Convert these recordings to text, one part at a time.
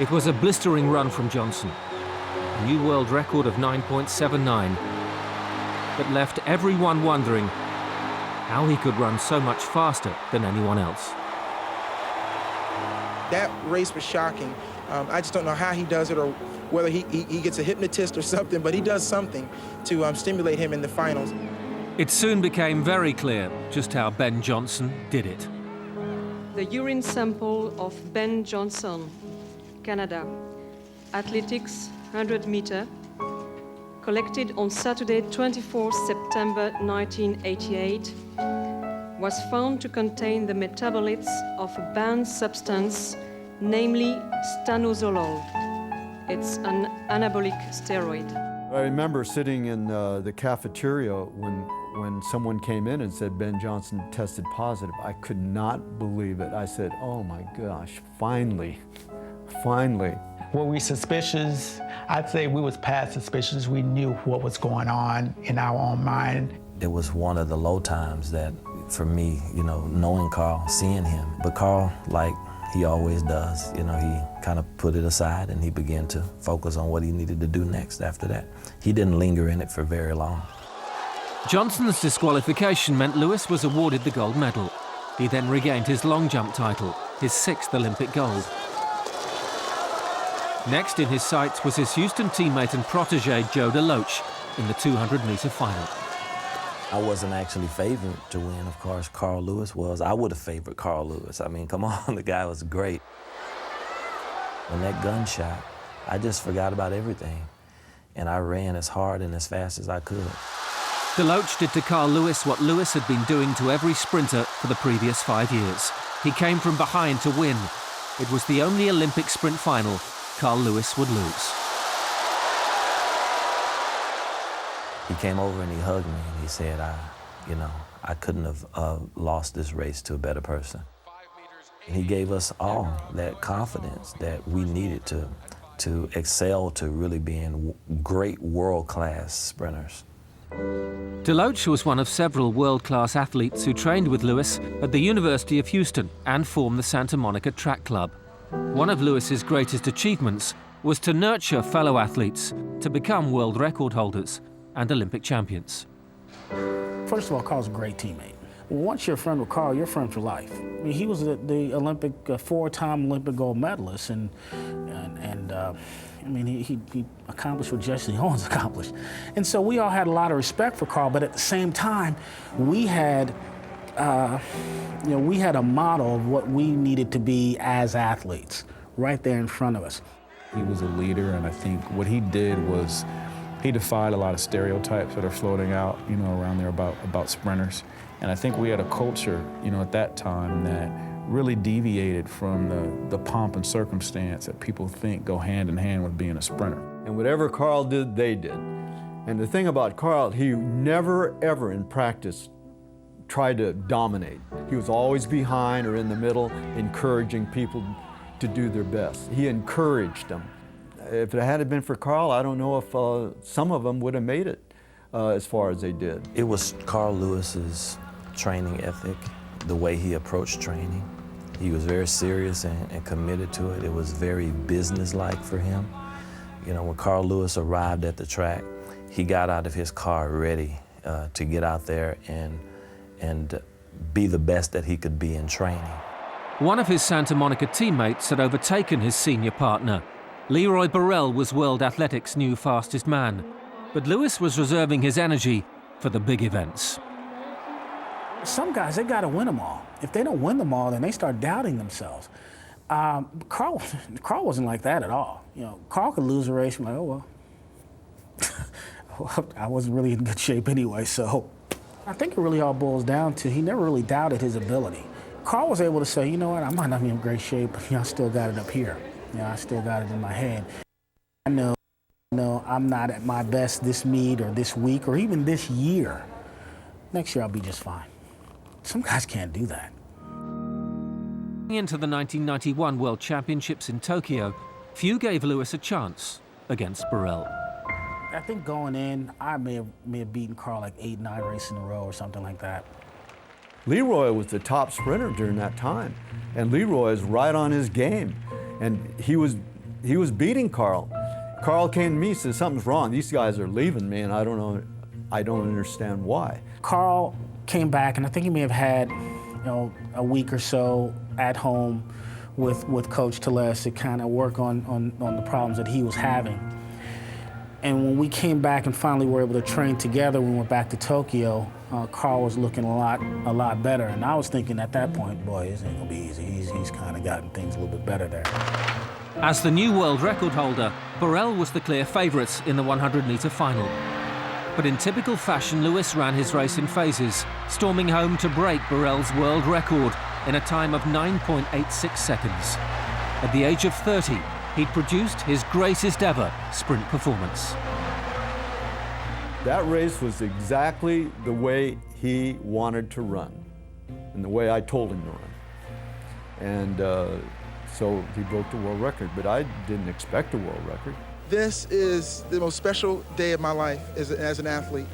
It was a blistering run from Johnson, a new world record of 9.79, that left everyone wondering how he could run so much faster than anyone else. That race was shocking. I just don't know how he does it or whether he gets a hypnotist or something, but he does something to stimulate him in the finals. It soon became very clear just how Ben Johnson did it. The urine sample of Ben Johnson, Canada, athletics 100 meter, collected on Saturday 24 September 1988, was found to contain the metabolites of a banned substance, namely stanozolol. It's an anabolic steroid. I remember sitting in the cafeteria when someone came in and said Ben Johnson tested positive. I could not believe it. I said, oh my gosh, finally, finally. Were we suspicious? I'd say we was past suspicious. We knew what was going on in our own mind. It was one of the low times that, for me, you know, knowing Carl, seeing him. But Carl, like he always does, you know, he kind of put it aside and he began to focus on what he needed to do next after that. He didn't linger in it for very long. Johnson's disqualification meant Lewis was awarded the gold medal. He then regained his long jump title, his 6th Olympic gold. Next in his sights was his Houston teammate and protege Joe DeLoach in the 200-meter final. I wasn't actually favored to win, of course. Carl Lewis was. I would have favored Carl Lewis. I mean, come on, the guy was great. When that gun shot, I just forgot about everything. And I ran as hard and as fast as I could. DeLoach did to Carl Lewis what Lewis had been doing to every sprinter for the previous 5 years. He came from behind to win. It was the only Olympic sprint final Carl Lewis would lose. He came over and he hugged me and he said, I couldn't have lost this race to a better person. And he gave us all that confidence that we needed to excel to really being great world-class sprinters. DeLoach was one of several world-class athletes who trained with Lewis at the University of Houston and formed the Santa Monica Track Club. One of Lewis's greatest achievements was to nurture fellow athletes to become world record holders and Olympic champions. First of all, Carl's a great teammate. Once you're a friend with Carl, you're a friend for life. I mean, he was the Olympic, 4-time Olympic gold medalist, and I mean, he accomplished what Jesse Owens accomplished. And so we all had a lot of respect for Carl, but at the same time, we had a model of what we needed to be as athletes right there in front of us. He was a leader, and I think what he did was he defied a lot of stereotypes that are floating out, you know, around there about sprinters. And I think we had a culture, you know, at that time that really deviated from the pomp and circumstance that people think go hand in hand with being a sprinter. And whatever Carl did, they did. And the thing about Carl, he never, ever in practice tried to dominate. He was always behind or in the middle, encouraging people to do their best. He encouraged them. If it hadn't been for Carl, I don't know if some of them would have made it as far as they did. It was Carl Lewis's training ethic, the way he approached training. He was very serious and committed to it. It was very businesslike for him. You know, when Carl Lewis arrived at the track, he got out of his car ready to get out there and be the best that he could be in training. One of his Santa Monica teammates had overtaken his senior partner. Leroy Burrell was World Athletics' new fastest man, but Lewis was reserving his energy for the big events. Some guys, they got to win them all. If they don't win them all, then they start doubting themselves. Carl wasn't like that at all. You know, Carl could lose a race and like, oh well, I wasn't really in good shape anyway. So I think it really all boils down to he never really doubted his ability. Carl was able to say, you know what, I might not be in great shape, but I still got it up here. I still got it in my head. I know I'm not at my best this meet or this week or even this year. Next year I'll be just fine. Some guys can't do that. Into the 1991 World Championships in Tokyo, few gave Lewis a chance against Burrell. I think going in, I may have beaten Carl like 8, 9 races in a row or something like that. Leroy was the top sprinter during that time, and Leroy is right on his game. And he was he was beating Carl. Carl came to me and said, something's wrong. These guys are leaving me, and I don't understand why. Carl came back, and I think he may have had, a week or so at home with Coach Tellez to kind of work on the problems that he was having. And when we came back and finally were able to train together, we went back to Tokyo, Carl was looking a lot better. And I was thinking at that point, boy, this ain't gonna be easy. He's kind of gotten things a little bit better there. As the new world record holder, Burrell was the clear favourite in the 100-metre final. But in typical fashion, Lewis ran his race in phases, storming home to break Burrell's world record in a time of 9.86 seconds. At the age of 30, he'd produced his greatest ever sprint performance. That race was exactly the way he wanted to run and the way I told him to run. And so he broke the world record, but I didn't expect a world record. This is the most special day of my life as an athlete.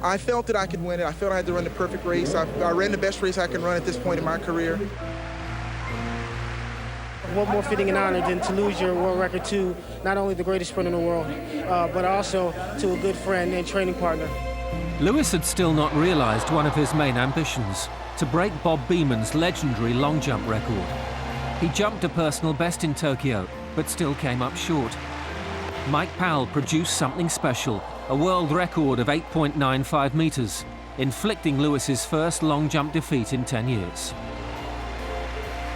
I felt that I could win it. I felt I had to run the perfect race. I ran the best race I can run at this point in my career. What more fitting and honor than to lose your world record to not only the greatest sprinter in the world, but also to a good friend and training partner. Lewis had still not realised one of his main ambitions, to break Bob Beeman's legendary long jump record. He jumped a personal best in Tokyo, but still came up short. Mike Powell produced something special, a world record of 8.95 metres, inflicting Lewis's first long jump defeat in 10 years.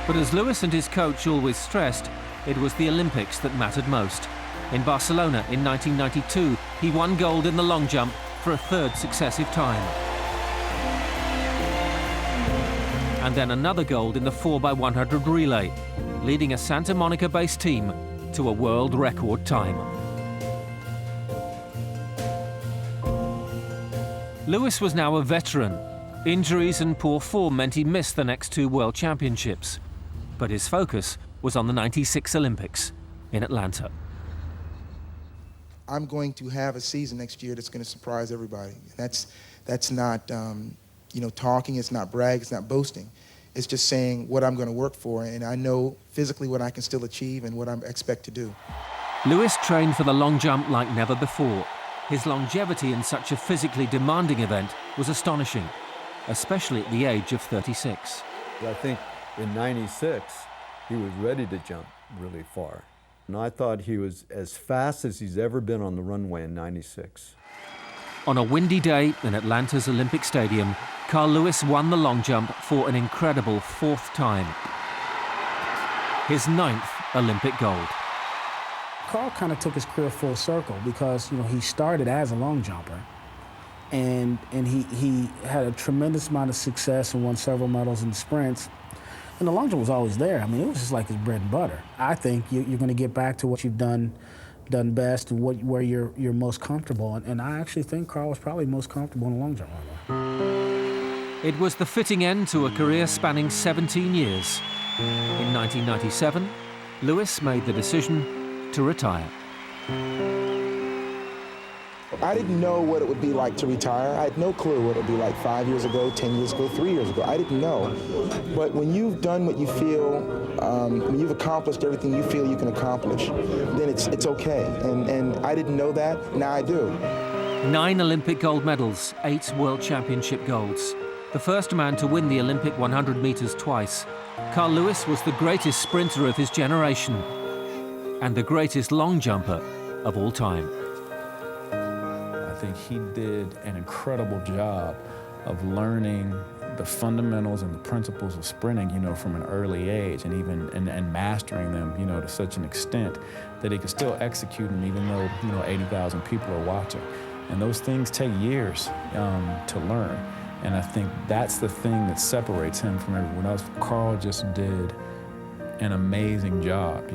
But as Lewis and his coach always stressed, it was the Olympics that mattered most. In Barcelona in 1992, he won gold in the long jump for a third successive time. And then another gold in the 4x100 relay, leading a Santa Monica-based team to a world record time. Lewis was now a veteran. Injuries and poor form meant he missed the next two World Championships. But his focus was on the '96 Olympics in Atlanta. I'm going to have a season next year that's going to surprise everybody. That's not talking, it's not brag, it's not boasting. It's just saying what I'm going to work for, and I know physically what I can still achieve and what I expect to do. Lewis trained for the long jump like never before. His longevity in such a physically demanding event was astonishing, especially at the age of 36. I think in '96, he was ready to jump really far. And I thought he was as fast as he's ever been on the runway in '96. On a windy day in Atlanta's Olympic Stadium, Carl Lewis won the long jump for an incredible fourth time. His 9th Olympic gold. Carl kind of took his career full circle because, he started as a long jumper. And he had a tremendous amount of success and won several medals in sprints. And the long jump was always there. I mean, it was just like his bread and butter. I think you're going to get back to what you've done best and where you're most comfortable. And I actually think Carl was probably most comfortable in the long jump. It was the fitting end to a career spanning 17 years. In 1997, Lewis made the decision to retire. I didn't know what it would be like to retire. I had no clue what it would be like 5 years ago, 10 years ago, 3 years ago. I didn't know. But when you've done what you feel, when you've accomplished everything you feel you can accomplish, then it's okay. And I didn't know that. Now I do. 9 Olympic gold medals, 8 World Championship golds. The first man to win the Olympic 100 metres twice, Carl Lewis was the greatest sprinter of his generation and the greatest long jumper of all time. I think he did an incredible job of learning the fundamentals and the principles of sprinting, from an early age, and even and mastering them, to such an extent that he could still execute them even though, 80,000 people are watching. And those things take years to learn. And I think that's the thing that separates him from everyone else. Carl just did an amazing job,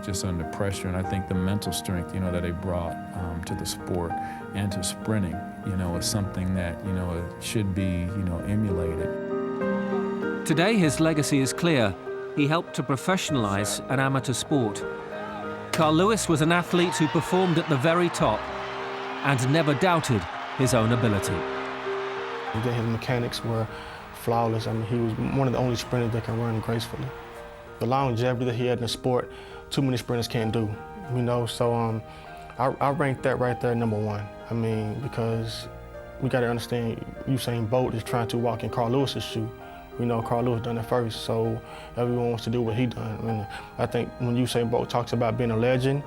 just under pressure. And I think the mental strength, that he brought to the sport and to sprinting, is something that, should be, emulated. Today, his legacy is clear. He helped to professionalize an amateur sport. Carl Lewis was an athlete who performed at the very top and never doubted his own ability. His mechanics were flawless. I mean, he was one of the only sprinters that can run gracefully. The longevity that he had in the sport too many sprinters can't do, you know. So I rank that right there number one. I mean, because we got to understand Usain Bolt is trying to walk in Carl Lewis's shoe. You know, Carl Lewis done it first, so everyone wants to do what he done. I mean, I think when Usain Bolt talks about being a legend,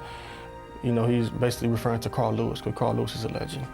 you know, he's basically referring to Carl Lewis, because Carl Lewis is a legend.